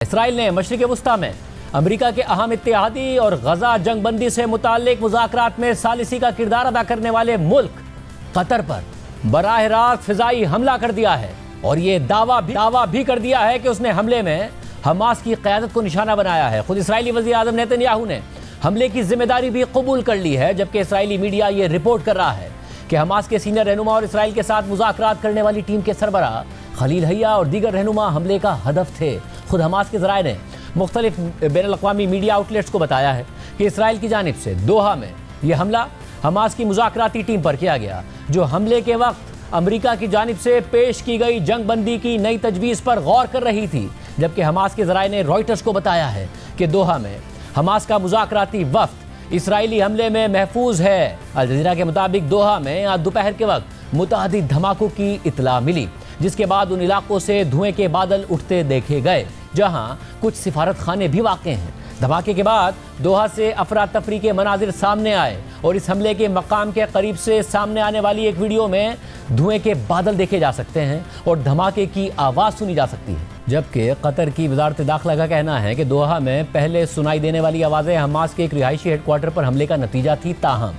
اسرائیل نے مشرق وسطی میں امریکہ کے اہم اتحادی اور غزہ جنگ بندی سے متعلق مذاکرات میں ثالثی کا کردار ادا کرنے والے ملک قطر پر براہ راست فضائی حملہ کر دیا ہے اور یہ دعویٰ بھی کر دیا ہے کہ اس نے حملے میں حماس کی قیادت کو نشانہ بنایا ہے۔ خود اسرائیلی وزیر اعظم نیتن یاہو نے حملے کی ذمہ داری بھی قبول کر لی ہے، جبکہ اسرائیلی میڈیا یہ رپورٹ کر رہا ہے کہ حماس کے سینئر رہنما اور اسرائیل کے ساتھ مذاکرات کرنے والی ٹیم کے سربراہ خلیل حیا اور دیگر رہنما حملے کا ہدف تھے۔ خود حماس کے ذرائع نے مختلف بین الاقوامی میڈیا آؤٹلیٹس کو بتایا ہے کہ اسرائیل کی جانب سے دوحہ میں یہ حملہ حماس کی مذاکراتی ٹیم پر کیا گیا، جو حملے کے وقت امریکہ کی جانب سے پیش کی گئی جنگ بندی کی نئی تجویز پر غور کر رہی تھی، جبکہ حماس کے ذرائع نے رائٹرز کو بتایا ہے کہ دوحہ میں حماس کا مذاکراتی وفد اسرائیلی حملے میں محفوظ ہے۔ الجزیرہ کے مطابق دوحہ میں آج دوپہر کے وقت متعدد دھماکوں کی اطلاع ملی، جس کے بعد ان علاقوں سے دھوئیں کے بادل اٹھتے دیکھے گئے جہاں کچھ سفارت خانے بھی واقع ہیں۔ دھماکے کے بعد دوحہ سے افراتفری کے مناظر سامنے آئے اور اس حملے کے مقام کے قریب سے سامنے آنے والی ایک ویڈیو میں دھوئیں کے بادل دیکھے جا سکتے ہیں اور دھماکے کی آواز سنی جا سکتی ہے، جبکہ قطر کی وزارت داخلہ کا کہنا ہے کہ دوحہ میں پہلے سنائی دینے والی آوازیں حماس کے ایک رہائشی ہیڈ کوارٹر پر حملے کا نتیجہ تھی۔ تاہم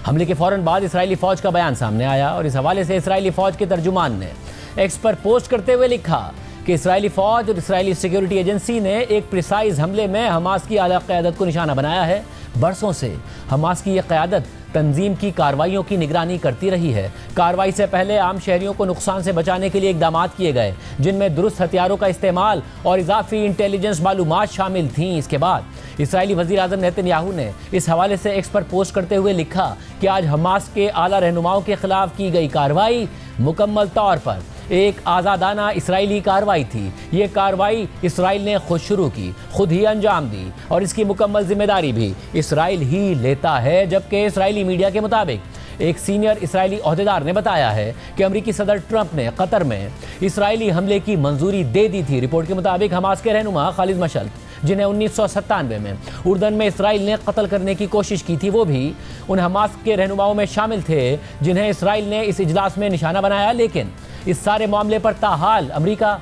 حملے کے فوراً بعد اسرائیلی فوج کا بیان سامنے آیا اور اس حوالے سے اسرائیلی فوج کے ترجمان نے ایکس پر پوسٹ کرتے ہوئے لکھا کہ اسرائیلی فوج اور اسرائیلی سیکیورٹی ایجنسی نے ایک پریسائز حملے میں حماس کی اعلیٰ قیادت کو نشانہ بنایا ہے۔ برسوں سے حماس کی یہ قیادت تنظیم کی کارروائیوں کی نگرانی کرتی رہی ہے۔ کارروائی سے پہلے عام شہریوں کو نقصان سے بچانے کے لیے اقدامات کیے گئے، جن میں درست ہتھیاروں کا استعمال اور اضافی انٹیلیجنس معلومات شامل تھیں۔ اس کے بعد اسرائیلی وزیر اعظم نیتن یاہو نے اس حوالے سے ایکس پر پوسٹ کرتے ہوئے لکھا کہ آج حماس کے اعلیٰ رہنماؤں کے خلاف کی گئی کارروائی مکمل طور پر ایک آزادانہ اسرائیلی کارروائی تھی۔ یہ کارروائی اسرائیل نے خود شروع کی، خود ہی انجام دی اور اس کی مکمل ذمہ داری بھی اسرائیل ہی لیتا ہے، جبکہ اسرائیلی میڈیا کے مطابق ایک سینئر اسرائیلی عہدیدار نے بتایا ہے کہ امریکی صدر ٹرمپ نے قطر میں اسرائیلی حملے کی منظوری دے دی تھی۔ رپورٹ کے مطابق حماس کے رہنما خالد مشعل، جنہیں 1997 میں اردن میں اسرائیل نے قتل کرنے کی کوشش کی تھی، وہ بھی ان حماس کے رہنماؤں میں شامل تھے جنہیں اسرائیل نے اس اجلاس میں نشانہ بنایا۔ لیکن اس سارے معاملے پر تاحال امریکہ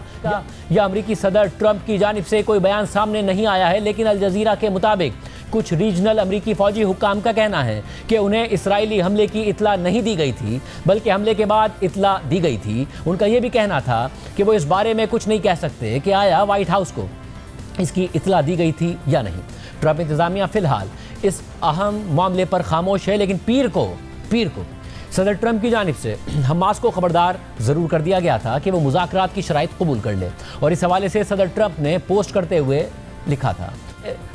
یا امریکی صدر ٹرمپ کی جانب سے کوئی بیان سامنے نہیں آیا ہے، لیکن الجزیرہ کے مطابق کچھ ریجنل امریکی فوجی حکام کا کہنا ہے کہ انہیں اسرائیلی حملے کی اطلاع نہیں دی گئی تھی، بلکہ حملے کے بعد اطلاع دی گئی تھی۔ ان کا یہ بھی کہنا تھا کہ وہ اس بارے میں کچھ نہیں کہہ سکتے کہ آیا وائٹ ہاؤس کو اس کی اطلاع دی گئی تھی یا نہیں۔ ٹرمپ انتظامیہ فی الحال اس اہم معاملے پر خاموش ہے، لیکن پیر کو صدر ٹرمپ کی جانب سے حماس کو خبردار ضرور کر دیا گیا تھا کہ وہ مذاکرات کی شرائط قبول کر لے، اور اس حوالے سے صدر ٹرمپ نے پوسٹ کرتے ہوئے لکھا تھا،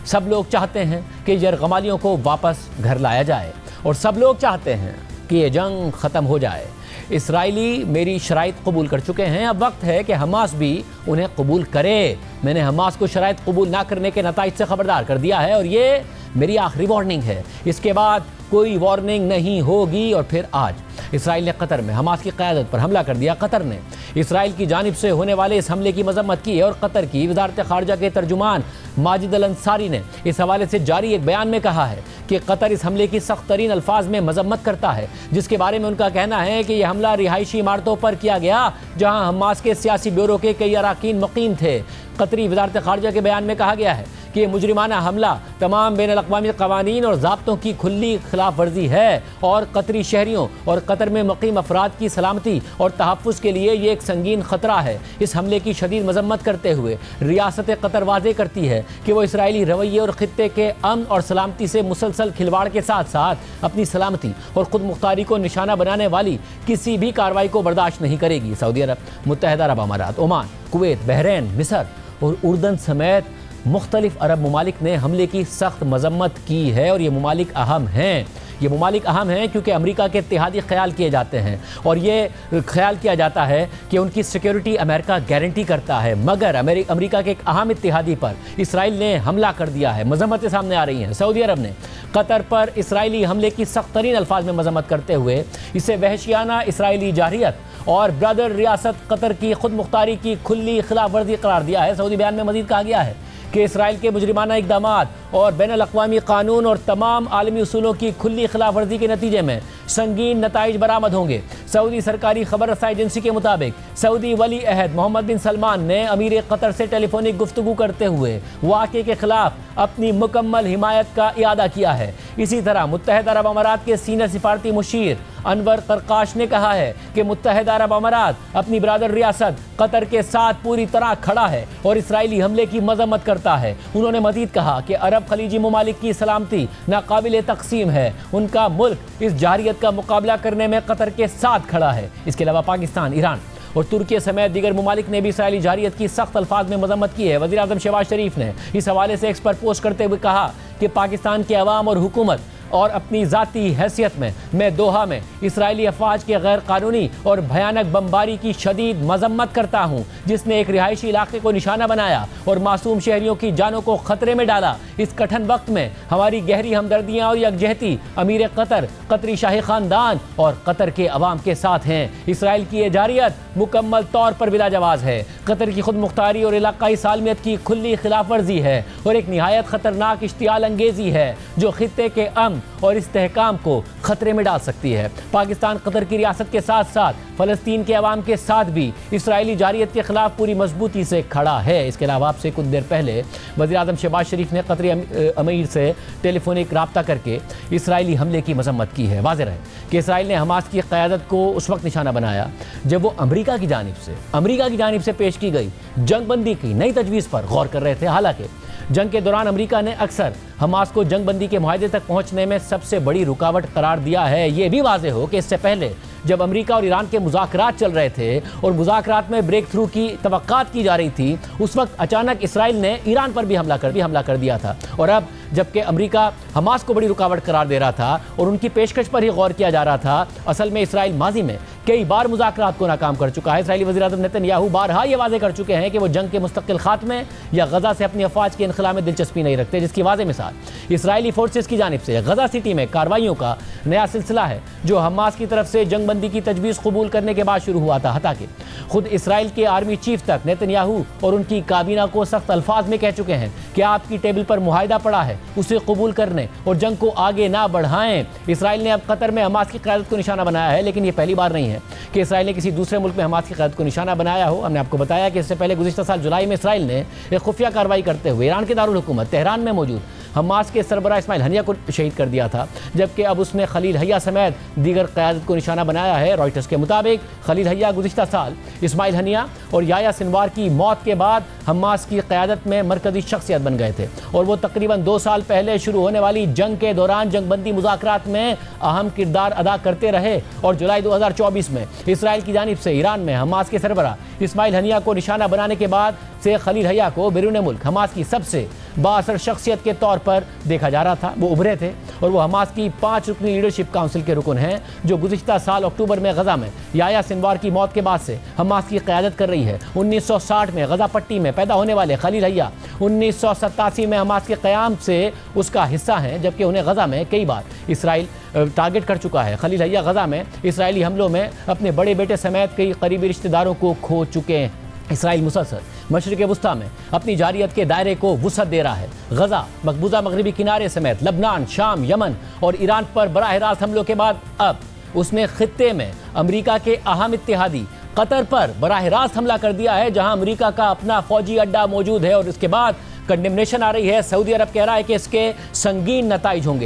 سب لوگ چاہتے ہیں کہ یرغمالیوں کو واپس گھر لایا جائے اور سب لوگ چاہتے ہیں کہ یہ جنگ ختم ہو جائے۔ اسرائیلی میری شرائط قبول کر چکے ہیں، اب وقت ہے کہ حماس بھی انہیں قبول کرے۔ میں نے حماس کو شرائط قبول نہ کرنے کے نتائج سے خبردار کر دیا ہے اور یہ میری آخری وارننگ ہے، اس کے بعد کوئی وارننگ نہیں ہوگی۔ اور پھر آج اسرائیل نے قطر میں حماس کی قیادت پر حملہ کر دیا۔ قطر نے اسرائیل کی جانب سے ہونے والے اس حملے کی مذمت کی ہے اور قطر کی وزارت خارجہ کے ترجمان ماجد الانصاری نے اس حوالے سے جاری ایک بیان میں کہا ہے کہ قطر اس حملے کی سخت ترین الفاظ میں مذمت کرتا ہے، جس کے بارے میں ان کا کہنا ہے کہ یہ حملہ رہائشی عمارتوں پر کیا گیا جہاں حماس کے سیاسی بیورو کے کئی اراکین مقیم تھے۔ قطری وزارت خارجہ کے بیان میں کہا گیا ہے کہ یہ مجرمانہ حملہ تمام بین الاقوامی قوانین اور ضابطوں کی کھلی خلاف ورزی ہے اور قطری شہریوں اور قطر میں مقیم افراد کی سلامتی اور تحفظ کے لیے یہ ایک سنگین خطرہ ہے۔ اس حملے کی شدید مذمت کرتے ہوئے ریاست قطر واضح کرتی ہے کہ وہ اسرائیلی رویے اور خطے کے امن اور سلامتی سے مسلسل کھلواڑ کے ساتھ ساتھ اپنی سلامتی اور خود مختاری کو نشانہ بنانے والی کسی بھی کارروائی کو برداشت نہیں کرے گی۔ سعودی عرب، متحدہ عرب امارات، عمان، کویت، بحرین، مصر اور اردن سمیت مختلف عرب ممالک نے حملے کی سخت مذمت کی ہے، اور یہ ممالک اہم ہیں۔ یہ ممالک اہم ہیں کیونکہ امریکہ کے اتحادی خیال کیے جاتے ہیں اور یہ خیال کیا جاتا ہے کہ ان کی سیکیورٹی امریکہ گارنٹی کرتا ہے، مگر امریکہ کے ایک اہم اتحادی پر اسرائیل نے حملہ کر دیا ہے۔ مذمتیں سامنے آ رہی ہیں۔ سعودی عرب نے قطر پر اسرائیلی حملے کی سخت ترین الفاظ میں مذمت کرتے ہوئے اسے وحشیانہ اسرائیلی جارحیت اور برادر ریاست قطر کی خود مختاری کی کھلی خلاف ورزی قرار دیا ہے۔ سعودی بیان میں مزید کہا گیا ہے کہ اسرائیل کے مجرمانہ اقدامات اور بین الاقوامی قانون اور تمام عالمی اصولوں کی کھلی خلاف ورزی کے نتیجے میں سنگین نتائج برآمد ہوں گے۔ سعودی سرکاری خبر رسائی ایجنسی کے مطابق سعودی ولی عہد محمد بن سلمان نے امیر قطر سے ٹیلی فونک گفتگو کرتے ہوئے واقعے کے خلاف اپنی مکمل حمایت کا اعادہ کیا ہے۔ اسی طرح متحدہ عرب امارات کے سینئر سفارتی مشیر انور قرقاش نے کہا ہے کہ متحدہ عرب امارات اپنی برادر ریاست قطر کے ساتھ پوری طرح کھڑا ہے اور اسرائیلی حملے کی مذمت کرتا ہے۔ انہوں نے مزید کہا کہ عرب خلیجی ممالک کی سلامتی ناقابل تقسیم ہے، ان کا ملک اس جارحیت کا مقابلہ کرنے میں قطر کے ساتھ کھڑا ہے۔ اس کے علاوہ پاکستان، ایران اور ترکی سمیت دیگر ممالک نے بھی اسرائیلی جارحیت کی سخت الفاظ میں مذمت کی ہے۔ وزیر اعظم شہباز شریف نے اس حوالے سے ایکس پر پوسٹ کرتے ہوئے کہا کہ پاکستان کے عوام اور حکومت اور اپنی ذاتی حیثیت میں دوحہ میں اسرائیلی افواج کے غیر قانونی اور بھیانک بمباری کی شدید مذمت کرتا ہوں، جس نے ایک رہائشی علاقے کو نشانہ بنایا اور معصوم شہریوں کی جانوں کو خطرے میں ڈالا۔ اس کٹھن وقت میں ہماری گہری ہمدردیاں اور یکجہتی امیر قطر، قطری شاہی خاندان اور قطر کے عوام کے ساتھ ہیں۔ اسرائیل کی یہ جارحیت مکمل طور پر بلا جواز ہے، قطر کی خود مختاری اور علاقائی سالمیت کی کھلی خلاف ورزی ہے اور ایک نہایت خطرناک اشتعال انگیزی ہے جو خطے کے امن اور استحکام کو خطرے میں ڈال سکتی ہے۔ پاکستان قطر کی ریاست کے ساتھ ساتھ فلسطین کے عوام کے ساتھ بھی اسرائیلی جارحیت کے خلاف پوری مضبوطی سے کھڑا ہے۔ اس کے علاوہ آپ سے کچھ دیر پہلے وزیر اعظم شہباز شریف نے قطری امیر سے ٹیلی فونک رابطہ کر کے اسرائیلی حملے کی مذمت کی ہے۔ واضح رہے کہ اسرائیل نے حماس کی قیادت کو اس وقت نشانہ بنایا جب وہ امریکہ کی جانب سے پیش کی گئی جنگ بندی کی نئی تجویز پر غور کر رہے تھے۔ حالانکہ جنگ کے دوران امریکہ نے اکثر حماس کو جنگ بندی کے معاہدے تک پہنچنے میں سب سے بڑی رکاوٹ قرار دیا ہے۔ یہ بھی واضح ہو کہ اس سے پہلے جب امریکہ اور ایران کے مذاکرات چل رہے تھے اور مذاکرات میں بریک تھرو کی توقعات کی جا رہی تھی، اس وقت اچانک اسرائیل نے ایران پر بھی حملہ کر دیا تھا، اور اب جبکہ امریکہ حماس کو بڑی رکاوٹ قرار دے رہا تھا اور ان کی پیشکش پر ہی غور کیا جا رہا تھا، اصل میں اسرائیل ماضی میں کئی بار مذاکرات کو ناکام کر چکا ہے۔ اسرائیلی وزیر اعظم نیتن یاہو بارہا یہ واضح کر چکے ہیں کہ وہ جنگ کے مستقل خاتمے یا غزہ سے اپنی افواج کے انخلا میں دلچسپی نہیں رکھتے، جس کی واضح مثال اسرائیلی فورسز کی جانب سے غزہ سٹی میں کارروائیوں کا نیا سلسلہ ہے جو حماس کی طرف سے جنگ بندی کی تجویز قبول کرنے کے بعد شروع ہوا تھا۔ حتیٰ کہ خود اسرائیل کے آرمی چیف تک نیتن یاہو اور ان کی کابینہ کو سخت الفاظ میں کہہ چکے ہیں کہ آپ کی ٹیبل پر معاہدہ پڑا ہے، اسے قبول کرنے اور جنگ کو آگے نہ بڑھائیں۔ اسرائیل نے اب قطر میں حماس کی قیادت کو نشانہ بنایا ہے، لیکن یہ پہلی بار نہیں ہے کہ اسرائیل نے کسی دوسرے ملک میں حماس کی قیادت کو نشانہ بنایا ہو۔ ہم نے آپ کو بتایا کہ اس سے پہلے گزشتہ سال جولائی میں اسرائیل نے ایک خفیہ کارروائی کرتے ہوئے ایران کے دارالحکومت تہران میں موجود حماس کے سربراہ اسماعیل ہنیہ کو شہید کر دیا تھا، جبکہ اب اس نے خلیل حیا سمیت دیگر قیادت کو نشانہ بنایا ہے۔ رائٹرز کے مطابق خلیل حیا گزشتہ سال اسماعیل ہنیہ اور یحییٰ سنوار کی موت کے بعد حماس کی قیادت میں مرکزی شخصیت بن گئے تھے، اور وہ تقریباً 2 سال پہلے شروع ہونے والی جنگ کے دوران جنگ بندی مذاکرات میں اہم کردار ادا کرتے رہے، اور جولائی 2024 میں اسرائیل کی جانب سے ایران میں حماس کے سربراہ اسماعیل ہنیہ کو نشانہ بنانے کے بعد سے خلیل حیا کو بیرون ملک حماس کی سب سے بااثر شخصیت کے طور پر دیکھا جا رہا تھا۔ وہ ابھرے تھے اور وہ حماس کی 5 رکنی لیڈرشپ کونسل کے رکن ہیں جو گزشتہ سال اکتوبر میں غزہ میں یحییٰ سنوار کی موت کے بعد سے حماس کی قیادت کر رہی ہے۔ 1960 میں غزہ پٹی میں پیدا ہونے والے خلیل حیا 1987 میں حماس کے قیام سے اس کا حصہ ہیں، جبکہ انہیں غزہ میں کئی بار اسرائیل ٹارگٹ کر چکا ہے۔ خلیل حیا غزہ میں اسرائیلی حملوں میں اپنے بڑے بیٹے سمیت کئی قریبی رشتہ داروں کو کھو چکے ہیں۔ اسرائیل مسلسل مشرق وسطیٰ میں اپنی جارحیت کے دائرے کو وسعت دے رہا ہے۔ غزہ، مقبوضہ مغربی کنارے سمیت لبنان، شام، یمن اور ایران پر براہ راست حملوں کے بعد اب اس نے خطے میں امریکہ کے اہم اتحادی قطر پر براہ راست حملہ کر دیا ہے، جہاں امریکہ کا اپنا فوجی اڈہ موجود ہے، اور اس کے بعد کنڈمنیشن آ رہی ہے۔ سعودی عرب کہہ رہا ہے کہ اس کے سنگین نتائج ہوں گے۔